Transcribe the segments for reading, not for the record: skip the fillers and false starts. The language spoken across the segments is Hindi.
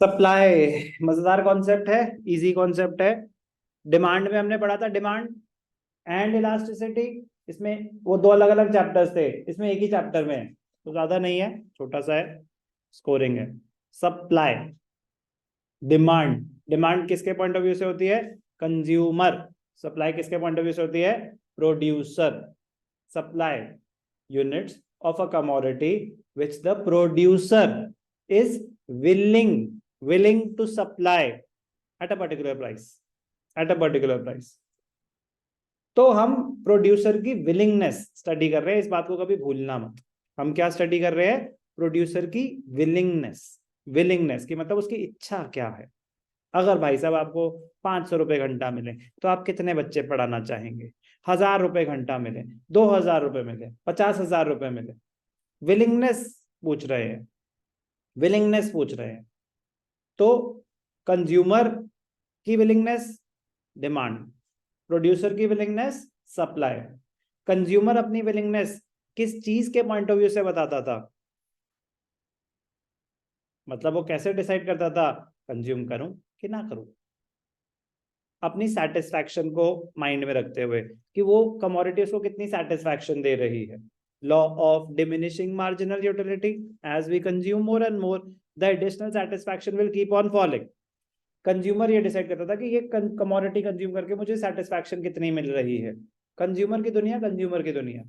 सप्लाई मजेदार कॉन्सेप्ट है, इजी कॉन्सेप्ट है। डिमांड में हमने पढ़ा था डिमांड एंड इलास्टिसिटी। इसमें वो दो अलग अलग चैप्टर्स थे, इसमें एक ही चैप्टर में है, तो ज्यादा नहीं है, छोटा सा है, स्कोरिंग है। सप्लाई, डिमांड, डिमांड किसके पॉइंट ऑफ व्यू से होती है? कंज्यूमर। सप्लाई किसके पॉइंट ऑफ व्यू से होती है? Producer. Supply units of a commodity which the producer is willing to supply at a particular price, at a particular price। तो हम प्रोड्यूसर की विलिंगनेस स्टडी कर रहे हैं, इस बात को कभी भूलना मत। हम क्या स्टडी कर रहे हैं? प्रोड्यूसर की विलिंगनेस। विलिंगनेस की मतलब उसकी इच्छा क्या है। अगर भाई साहब आपको 500 रुपए घंटा मिले तो आप कितने बच्चे पढ़ाना चाहेंगे? 1000 रुपए घंटा मिले, 2000 रुपए मिले, 50,000 रुपए मिले, विलिंगनेस पूछ रहे हैं, विलिंगनेस पूछ रहे हैं। तो कंज्यूमर की विलिंगनेस डिमांड, प्रोड्यूसर की विलिंगनेस सप्लाई। कंज्यूमर अपनी विलिंगनेस किस चीज के पॉइंट ऑफ व्यू से बताता था? मतलब वो कैसे डिसाइड करता था कंज्यूम करूं कि ना करूं? अपनी सेटिस्फैक्शन को माइंड में रखते हुए कि वो कमोडिटी उसको कितनी सेटिस्फैक्शन दे रही है। Law of diminishing marginal utility, as we consume more and more the additional satisfaction will keep on falling. Consumer ये डिसाइड करता था कि ये कमोडिटी कंज्यूम करके मुझे सेटिस्फैक्शन कितनी मिल रही है। कंज्यूमर की दुनिया, कंज्यूमर की दुनिया।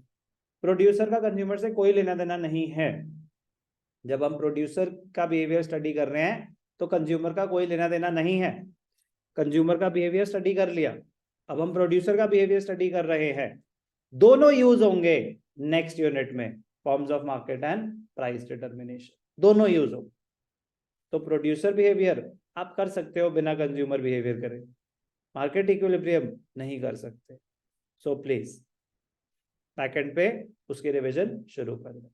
प्रोड्यूसर का कंज्यूमर से कोई लेना देना नहीं है। जब हम प्रोड्यूसर का बिहेवियर स्टडी कर रहे हैं तो कंज्यूमर का कोई लेना देना नहीं है। कंज्यूमर का बिहेवियर स्टडी कर लिया, अब हम प्रोड्यूसर का बिहेवियर स्टडी कर रहे हैं। दोनों यूज होंगे नेक्स्ट यूनिट में, forms of market and price determination, दोनों यूज होंगे। तो प्रोड्यूसर बिहेवियर आप कर सकते हो बिना कंज्यूमर बिहेवियर करे, मार्केट इक्विलिब्रियम नहीं कर सकते। सो प्लीज बैकएंड पे उसकी रिवीजन शुरू कर दो।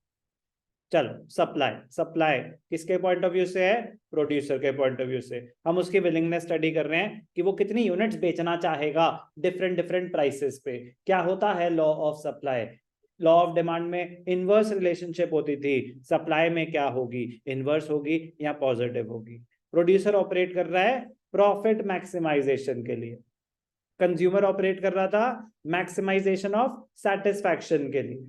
चलो, सप्लाई, सप्लाई किसके पॉइंट ऑफ व्यू से है? प्रोड्यूसर के पॉइंट ऑफ व्यू से। हम उसकी विलिंगनेस स्टडी कर रहे हैं कि वो कितनी यूनिट्स बेचना चाहेगा डिफरेंट डिफरेंट प्राइसेस पे। क्या होता है law of supply? Law of demand में इनवर्स रिलेशनशिप होती थी, सप्लाई में क्या होगी? इनवर्स होगी या पॉजिटिव होगी। प्रोड्यूसर ऑपरेट कर रहा है प्रॉफिट मैक्सिमाइजेशन के लिए, कंज्यूमर ऑपरेट कर रहा था मैक्सिमाइजेशन ऑफ सेटिस्फैक्शन के लिए।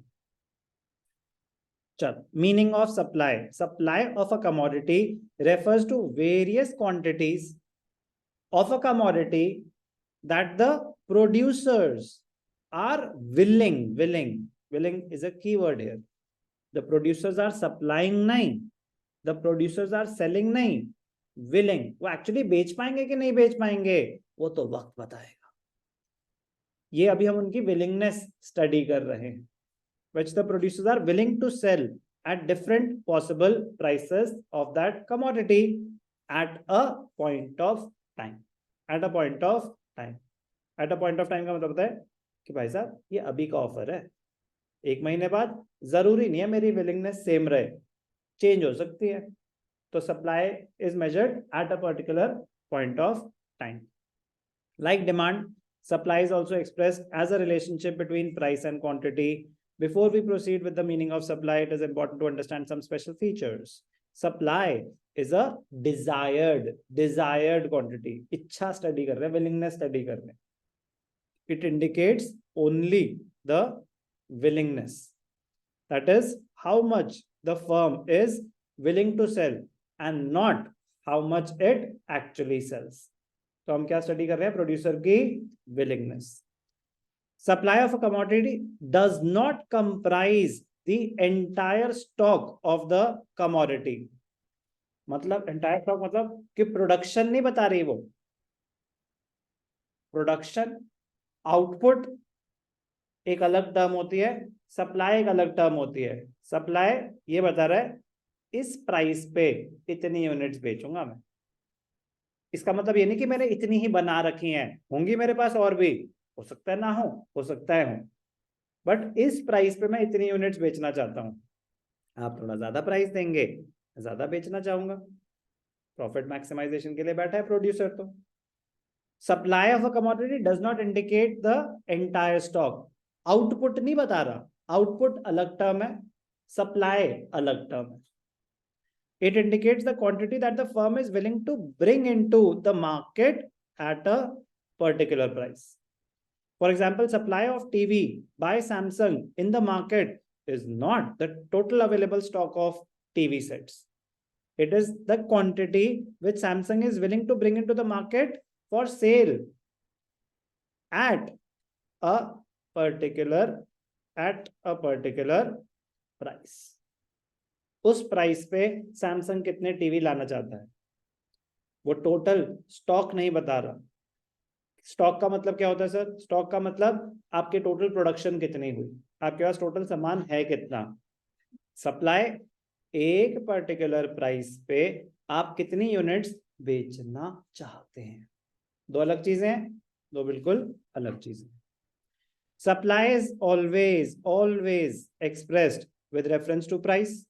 Meaning of supply. Supply of a commodity refers to various quantities of a commodity that the producers are willing is a keyword here. The producers are supplying नहीं, the producers are selling नहीं, willing। वो एक्चुअली बेच पाएंगे कि नहीं बेच पाएंगे वो तो वक्त बताएगा। ये अभी हम उनकी विलिंगनेस स्टडी कर रहे हैं, which the producers are willing to sell at different possible prices of that commodity at a point of time। at a point of time, at a point of time का मतलब होता है कि भाई साहब ये अभी का ऑफर है, 1 महीने बाद जरूरी नहीं है मेरी विलिंगनेस सेम रहे, चेंज हो सकती है। तो supply is measured at a particular point of time. Like demand, supply is also expressed as a relationship between price and quantity। Before we proceed with the meaning of supply, it is important to understand some special features। Supply is a desired quantity। इच्छा स्टडी कर रहे हैं, willingness स्टडी कर रहे हैं। It indicates only the willingness, that is how much the firm is willing to sell and not how much it actually sells। तो हम क्या स्टडी कर रहे हैं? प्रोड्यूसर की willingness. Supply of a commodity does not comprise the entire stock of the commodity. मतलब एंटायर स्टॉक मतलब कि प्रोडक्शन नहीं बता रही वो, प्रोडक्शन आउटपुट एक अलग टर्म होती है, सप्लाई एक अलग टर्म होती है। सप्लाई ये बता रहा है इस प्राइस पे इतनी यूनिट्स बेचूंगा मैं। इसका मतलब ये नहीं कि मैंने इतनी ही बना रखी हैं, होंगी मेरे पास और भी, हो सकता है ना हो सकता है हो, बट इस प्राइस पे मैं इतनी यूनिट्स बेचना चाहता हूं। आप थोड़ा ज्यादा प्राइस देंगे, ज्यादा बेचना चाहूंगा। प्रॉफिट मैक्सिमाइजेशन के लिए बैठा है प्रोड्यूसर। तो supply of a commodity does not indicate the entire stock. Output नहीं बता रहा, आउटपुट अलग टर्म है, सप्लाई अलग टर्म है। It indicates the quantity that the firm is willing to bring into the market at a particular price. For example, supply of TV by Samsung in the market is not the total available stock of TV sets. It is the quantity which Samsung is willing to bring into the market for sale at a particular price. उस प्राइस पे सैमसंग कितने टीवी लाना चाहता है, वो टोटल स्टॉक नहीं बता रहा. स्टॉक का मतलब क्या होता है सर? स्टॉक का मतलब आपके टोटल प्रोडक्शन कितनी हुई, आपके पास टोटल सामान है कितना. सप्लाई एक पर्टिकुलर प्राइस पे आप कितनी यूनिट्स बेचना चाहते हैं. दो अलग चीजें हैं, दो बिल्कुल अलग चीजें. Supply is always expressed with reference to price.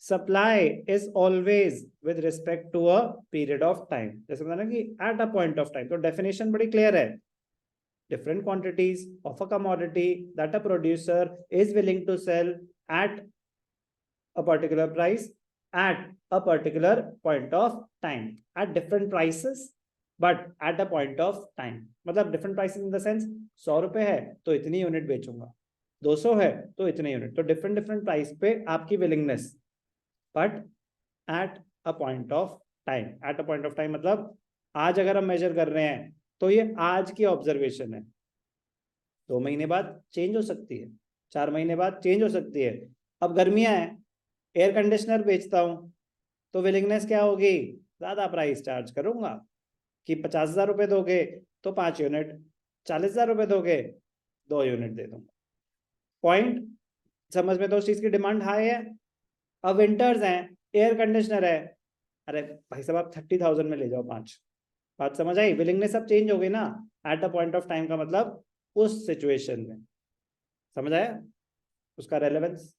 Supply is always with respect to a period of time. जैसे बताया ना कि at a point of time. तो definition बड़ी clear है. Different quantities of a commodity that a producer is willing to sell at a particular price at a particular point of time at different prices but at a point of time. मतलब different prices in the sense 100 रुपए है तो इतनी यूनिट बेचूंगा, 200 है तो इतनी यूनिट. तो different प्राइस पे आपकी willingness but at a point of time. At a point of time मतलब आज अगर हम मेजर कर रहे हैं तो ये आज की ऑब्जर्वेशन है. 2 महीने बाद चेंज हो सकती है, 4 महीने बाद चेंज हो सकती है. अब गर्मियां हैं, एयर कंडीशनर बेचता हूं तो विलिंगनेस क्या होगी? ज्यादा प्राइस चार्ज करूंगा कि 50,000 रुपए दोगे तो 5 यूनिट, 40,000 रुपए दोगे 2 यूनिट दे दूंगा. पॉइंट समझ में? तो उस चीज की डिमांड हाई है. अब विंटर्स हैं, एयर कंडीशनर है, अरे भाई साहब आप 30,000 में ले जाओ 5. बात समझ आई? विलिंगनेस अब चेंज हो गई ना. At a point of time का मतलब उस सिचुएशन में. समझ आया उसका relevance?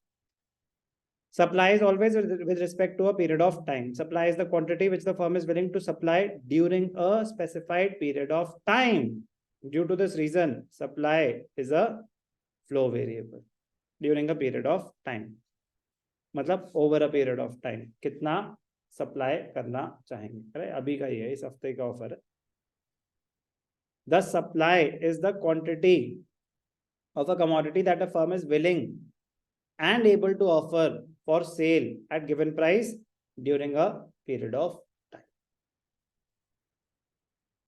Supply is always with respect to a period of time. Supply is the quantity which the firm is willing to supply during a specified period of time. Due to this reason, supply is a flow variable during a period of time. मतलब over a period of time कितना सप्लाई करना चाहेंगे. अरे अभी का ही है, इस हफ्ते का ऑफर है. The supply is the quantity of a commodity that a firm is willing and able to offer for sale at given price during a period of time.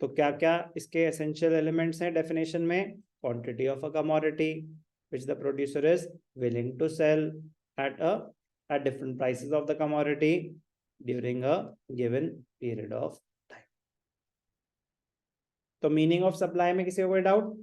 तो क्या क्या इसके essential elements हैं definition में? Quantity of a commodity which the producer is willing to sell at different prices of the commodity during a given period of time. तो meaning of supply में किसी को कोई doubt?